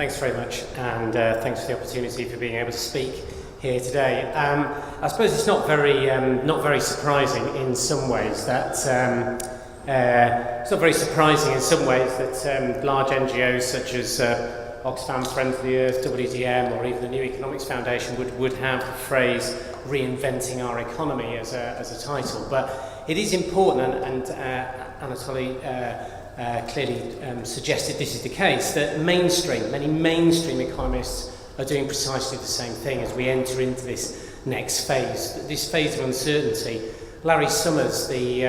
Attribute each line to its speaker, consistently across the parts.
Speaker 1: Thanks very much, and thanks for the opportunity for being able to speak here today. I suppose it's not very surprising in some ways that large NGOs such as Oxfam, Friends of the Earth, WDM, or even the New Economics Foundation would have the phrase "reinventing our economy" as a title. But it is important, and Anatoly clearly suggested this is the case, that many mainstream economists are doing precisely the same thing as we enter into this next phase, this phase of uncertainty. Larry Summers, the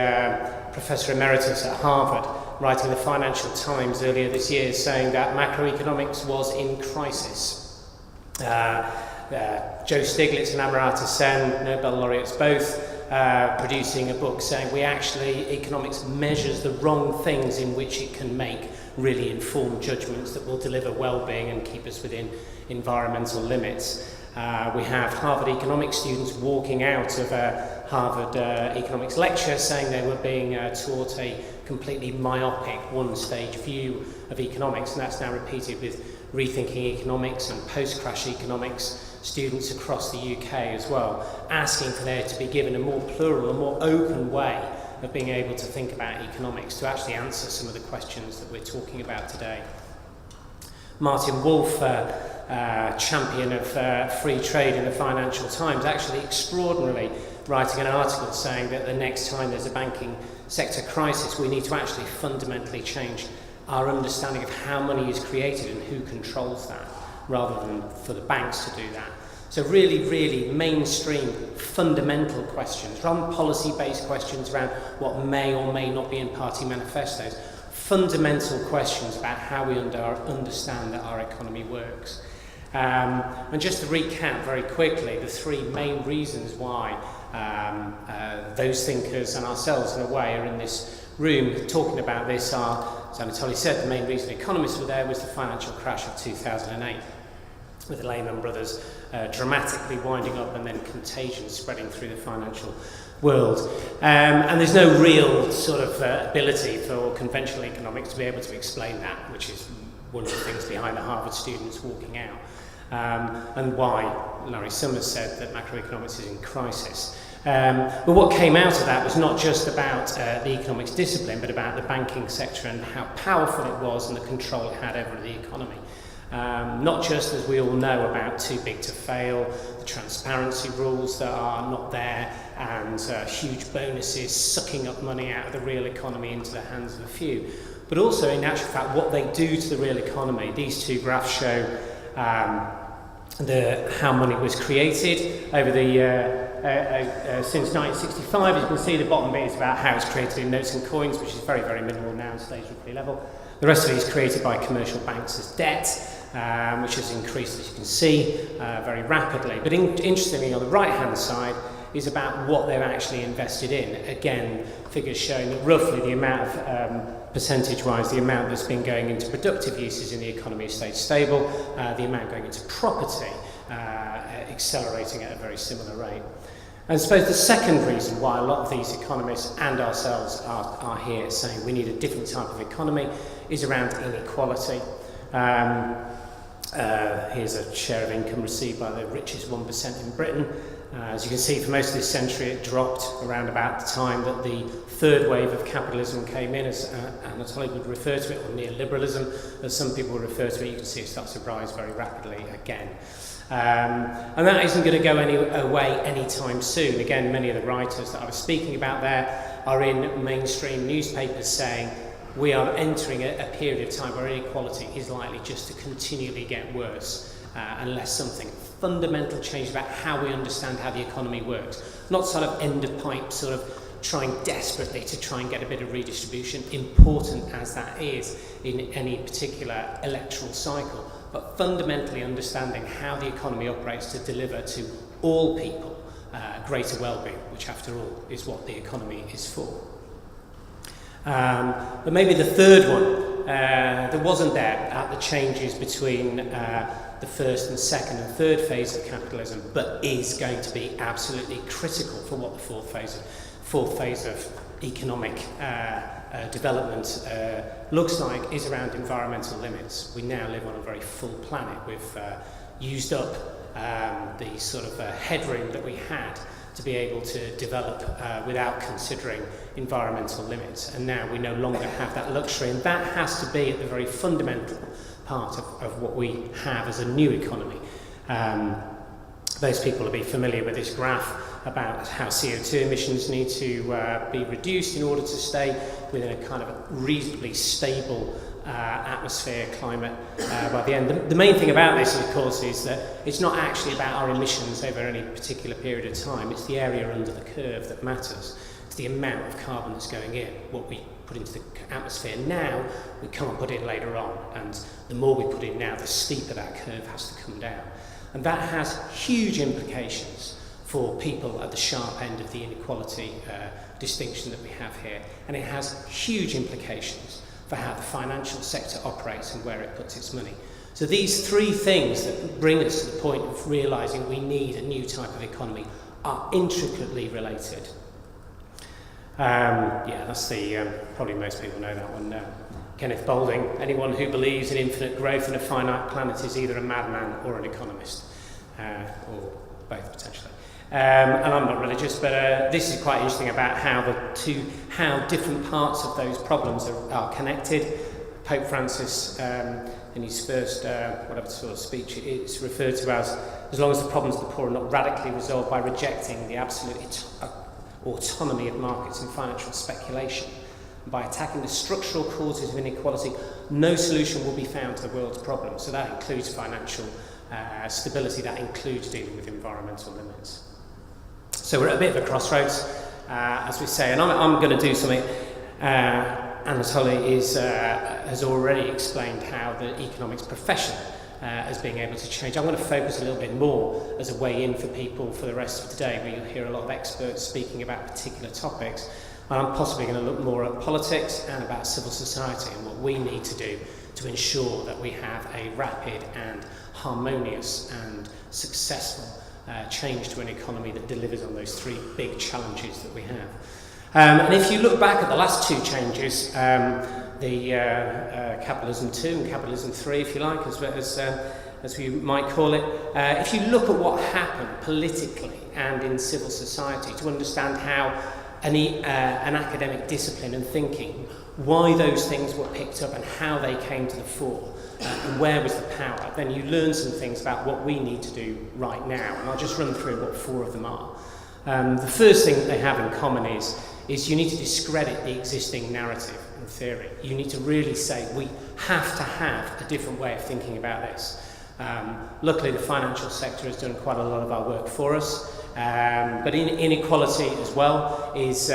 Speaker 1: Professor Emeritus at Harvard, writing in the Financial Times earlier this year, saying that macroeconomics was in crisis. Joe Stiglitz and Amartya Sen, Nobel laureates both, producing a book saying economics measures the wrong things in which it can make really informed judgments that will deliver well-being and keep us within environmental limits. We have Harvard economics students walking out of a Harvard economics lecture saying they were being taught a completely myopic one-stage view of economics, and that's now repeated with rethinking economics and post-crash economics students across the UK as well, asking for there to be given a more plural, a more open way of being able to think about economics to actually answer some of the questions that we're talking about today. Martin Wolf, champion of free trade in the Financial Times, actually extraordinarily writing an article saying that the next time there's a banking sector crisis, we need to actually fundamentally change our understanding of how money is created and who controls that, rather than for the banks to do that. So really mainstream fundamental questions, rather than policy-based questions around what may or may not be in party manifestos, fundamental questions about how we understand that our economy works. And just to recap very quickly, the three main reasons why those thinkers and ourselves, in a way, are in this room talking about this are, as Anatoly said, the main reason economists were there was the financial crash of 2008, with the Lehman Brothers dramatically winding up and then contagion spreading through the financial world. And there's no real sort of ability for conventional economics to be able to explain that, which is one of the things behind the Harvard students walking out. And why Larry Summers said that macroeconomics is in crisis. But what came out of that was not just about the economics discipline, but about the banking sector and how powerful it was and the control it had over the economy. Not just, as we all know, about too big to fail, the transparency rules that are not there, and huge bonuses sucking up money out of the real economy into the hands of a few, but also, in actual fact, what they do to the real economy. These two graphs show how money was created over the since 1965. As you can see, the bottom bit is about how it's created in notes and coins, which is very minimal now, stage rupee level. The rest of it is created by commercial banks as debt, which has increased, as you can see, very rapidly. But interestingly, on the right-hand side is about what they're actually invested in. Again, figures showing that roughly the amount of, percentage-wise, the amount that's been going into productive uses in the economy has stayed stable, the amount going into property accelerating at a very similar rate. And I suppose the second reason why a lot of these economists and ourselves are here saying we need a different type of economy is around inequality. Here's a share of income received by the richest 1% in Britain. As you can see, for most of this century it dropped around about the time that the third wave of capitalism came in, as Anatoly would refer to it, or neoliberalism, as some people would refer to it. You can see it starts to rise very rapidly again. And that isn't going to go away anytime soon. Again, many of the writers that I was speaking about there are in mainstream newspapers saying we are entering a period of time where inequality is likely just to continually get worse unless something fundamental changes about how we understand how the economy works. Not sort of end of pipe, sort of trying desperately to try and get a bit of redistribution, important as that is in any particular electoral cycle, but fundamentally understanding how the economy operates to deliver to all people greater well-being, which after all is what the economy is for. But maybe the third one that wasn't there at the changes between the first and second and third phase of capitalism, but is going to be absolutely critical for what the fourth phase of economic development looks like is around environmental limits. We now live on a very full planet. We've used up the sort of headroom that we had to be able to develop without considering environmental limits. And now we no longer have that luxury, and that has to be at the very fundamental part of what we have as a new economy. Those people will be familiar with this graph about how CO2 emissions need to be reduced in order to stay within a kind of a reasonably stable atmosphere, climate by the end. The main thing about this, of course, is that it's not actually about our emissions over any particular period of time. It's the area under the curve that matters. It's the amount of carbon that's going in. What we put into the atmosphere now, we can't put in later on. And the more we put in now, the steeper that curve has to come down. And that has huge implications for people at the sharp end of the inequality distinction that we have here. And it has huge implications for how the financial sector operates and where it puts its money. So these three things that bring us to the point of realising we need a new type of economy are intricately related. Yeah, that's the, probably most people know that one. Kenneth Boulding, anyone who believes in infinite growth in a finite planet is either a madman or an economist, or both potentially. And I'm not religious, but this is quite interesting about how different parts of those problems are connected. Pope Francis, in his first whatever sort of speech, it's referred to as long as the problems of the poor are not radically resolved by rejecting the absolute autonomy of markets and financial speculation, by attacking the structural causes of inequality, no solution will be found to the world's problems. So that includes financial stability, that includes dealing with environmental limits. So we're at a bit of a crossroads, as we say, and I'm going to do something. Anatoly has already explained how the economics profession is being able to change. I'm going to focus a little bit more as a way in for people for the rest of today, where you'll hear a lot of experts speaking about particular topics. And I'm possibly going to look more at politics and about civil society and what we need to do to ensure that we have a rapid and harmonious and successful change to an economy that delivers on those three big challenges that we have. And if you look back at the last two changes, the Capitalism 2 and Capitalism 3, if you like, as we might call it, if you look at what happened politically and in civil society to understand how an academic discipline and thinking, why those things were picked up and how they came to the fore, and where was the power, then you learn some things about what we need to do right now. And I'll just run through what four of them are. The first thing that they have in common is you need to discredit the existing narrative and theory. You need to really say we have to have a different way of thinking about this. Luckily, the financial sector has done quite a lot of our work for us, but inequality as well is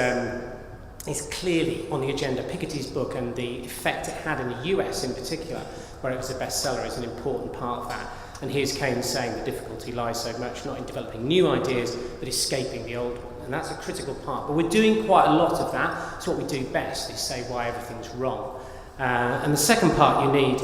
Speaker 1: clearly on the agenda. Piketty's book and the effect it had in the US in particular, where it was a bestseller, is an important part of that. And here's Keynes saying the difficulty lies so much not in developing new ideas, but escaping the old one. And that's a critical part. But we're doing quite a lot of that. It's what we do best, is say why everything's wrong. And the second part you need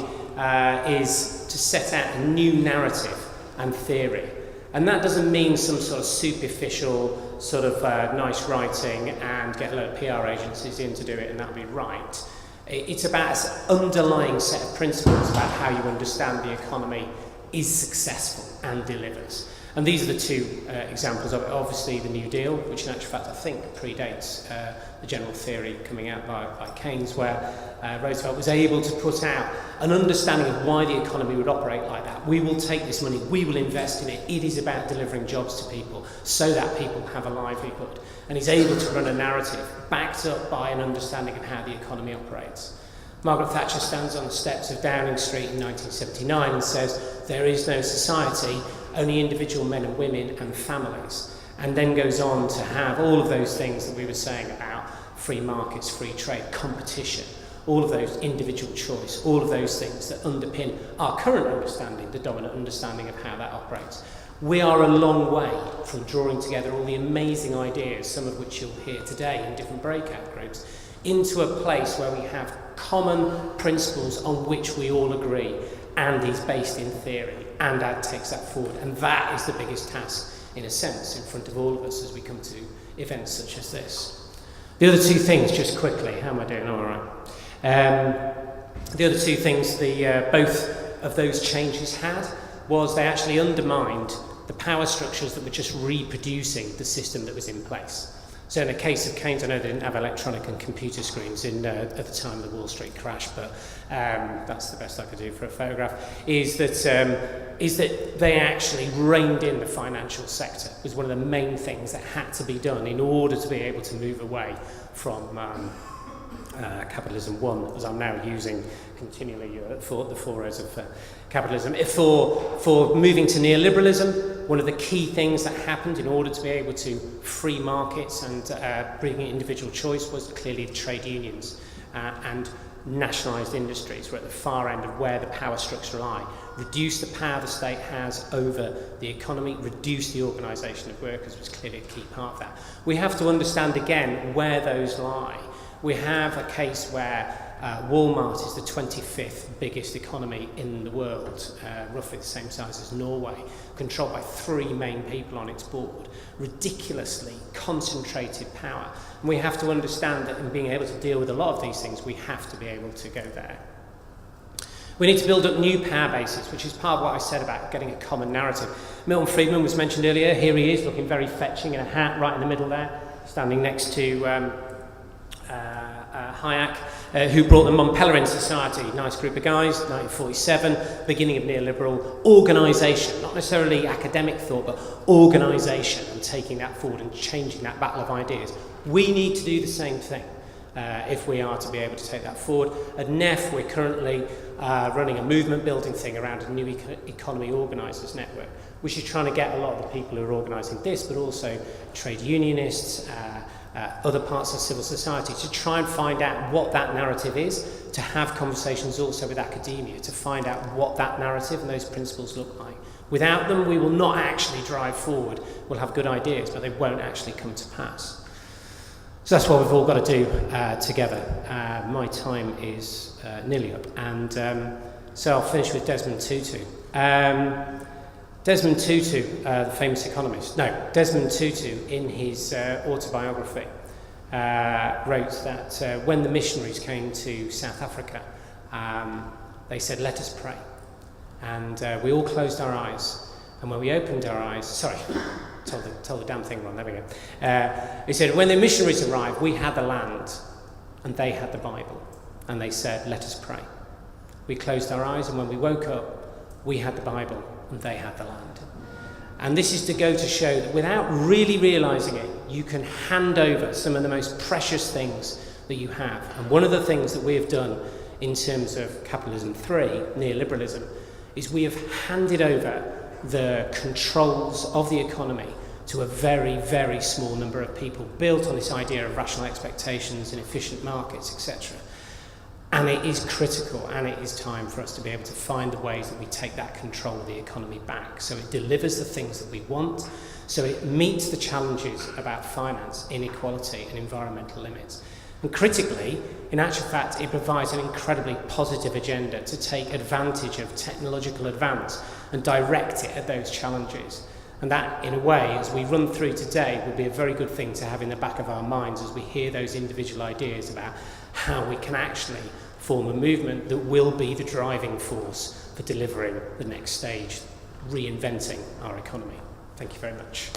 Speaker 1: is to set out a new narrative and theory. And that doesn't mean some sort of superficial sort of nice writing and get a load of PR agencies in to do it and that'll be right. It's about an underlying set of principles about how you understand the economy is successful and delivers. And these are the two examples of it. Obviously the New Deal, which in actual fact I think predates the general theory coming out by Keynes, where Roosevelt was able to put out an understanding of why the economy would operate like that. We will take this money, we will invest in it. It is about delivering jobs to people so that people have a livelihood. And he's able to run a narrative backed up by an understanding of how the economy operates. Margaret Thatcher stands on the steps of Downing Street in 1979 and says, there is no society, only individual men and women and families. And then goes on to have all of those things that we were saying about free markets, free trade, competition, all of those, individual choice, all of those things that underpin our current understanding, the dominant understanding of how that operates. We are a long way from drawing together all the amazing ideas, some of which you'll hear today in different breakout groups, into a place where we have common principles on which we all agree and is based in theory, and that takes that forward. And that is the biggest task, in a sense, in front of all of us as we come to events such as this. The other two things, just quickly, how am I doing? All right. The other two things both of those changes had was they actually undermined the power structures that were just reproducing the system that was in place. So in the case of Keynes, I know they didn't have electronic and computer screens at the time of the Wall Street crash, but that's the best I could do for a photograph, is that they actually reined in the financial sector. It was one of the main things that had to be done in order to be able to move away from capitalism 1, as I'm now using continually for the four O's of capitalism. For moving to neoliberalism, one of the key things that happened in order to be able to free markets and bring in individual choice was clearly the trade unions and nationalised industries were at the far end of where the power structure lie. Reduce the power the state has over the economy, reduce the organisation of workers was clearly a key part of that. We have to understand again where those lie. We have a case where Walmart is the 25th biggest economy in the world, roughly the same size as Norway, controlled by 3 main people on its board, ridiculously concentrated power. And we have to understand that in being able to deal with a lot of these things, we have to be able to go there. We need to build up new power bases, which is part of what I said about getting a common narrative. Milton Friedman was mentioned earlier. Here he is, looking very fetching in a hat right in the middle there, standing next to Hayek, who brought the Mont Pelerin Society, nice group of guys, 1947, beginning of neoliberal organisation, not necessarily academic thought, but organisation, and taking that forward and changing that battle of ideas. We need to do the same thing if we are to be able to take that forward. At NEF, we're currently running a movement building thing around a new economy organisers network, which is trying to get a lot of the people who are organising this, but also trade unionists, other parts of civil society, to try and find out what that narrative is, to have conversations also with academia, to find out what that narrative and those principles look like. Without them, we will not actually drive forward. We'll have good ideas, but they won't actually come to pass. So that's what we've all got to do together. My time is nearly up, and so I'll finish with Desmond Tutu. Desmond Tutu, the famous economist, Desmond Tutu in his autobiography wrote that when the missionaries came to South Africa, they said, "Let us pray." And we all closed our eyes, and when we opened our eyes, told the damn thing wrong, there we go. He said, when the missionaries arrived, we had the land, and they had the Bible, and they said, "Let us pray." We closed our eyes, and when we woke up, we had the Bible, and they had the land. And this is to go to show that without really realising it, you can hand over some of the most precious things that you have. And one of the things that we have done in terms of capitalism 3, neoliberalism, is we have handed over the controls of the economy to a very, very small number of people, built on this idea of rational expectations and efficient markets, etc. And it is critical, and it is time for us to be able to find the ways that we take that control of the economy back, so it delivers the things that we want, so it meets the challenges about finance, inequality and environmental limits. And critically, in actual fact, it provides an incredibly positive agenda to take advantage of technological advance and direct it at those challenges. And that, in a way, as we run through today, will be a very good thing to have in the back of our minds as we hear those individual ideas about how we can actually form a movement that will be the driving force for delivering the next stage, reinventing our economy. Thank you very much.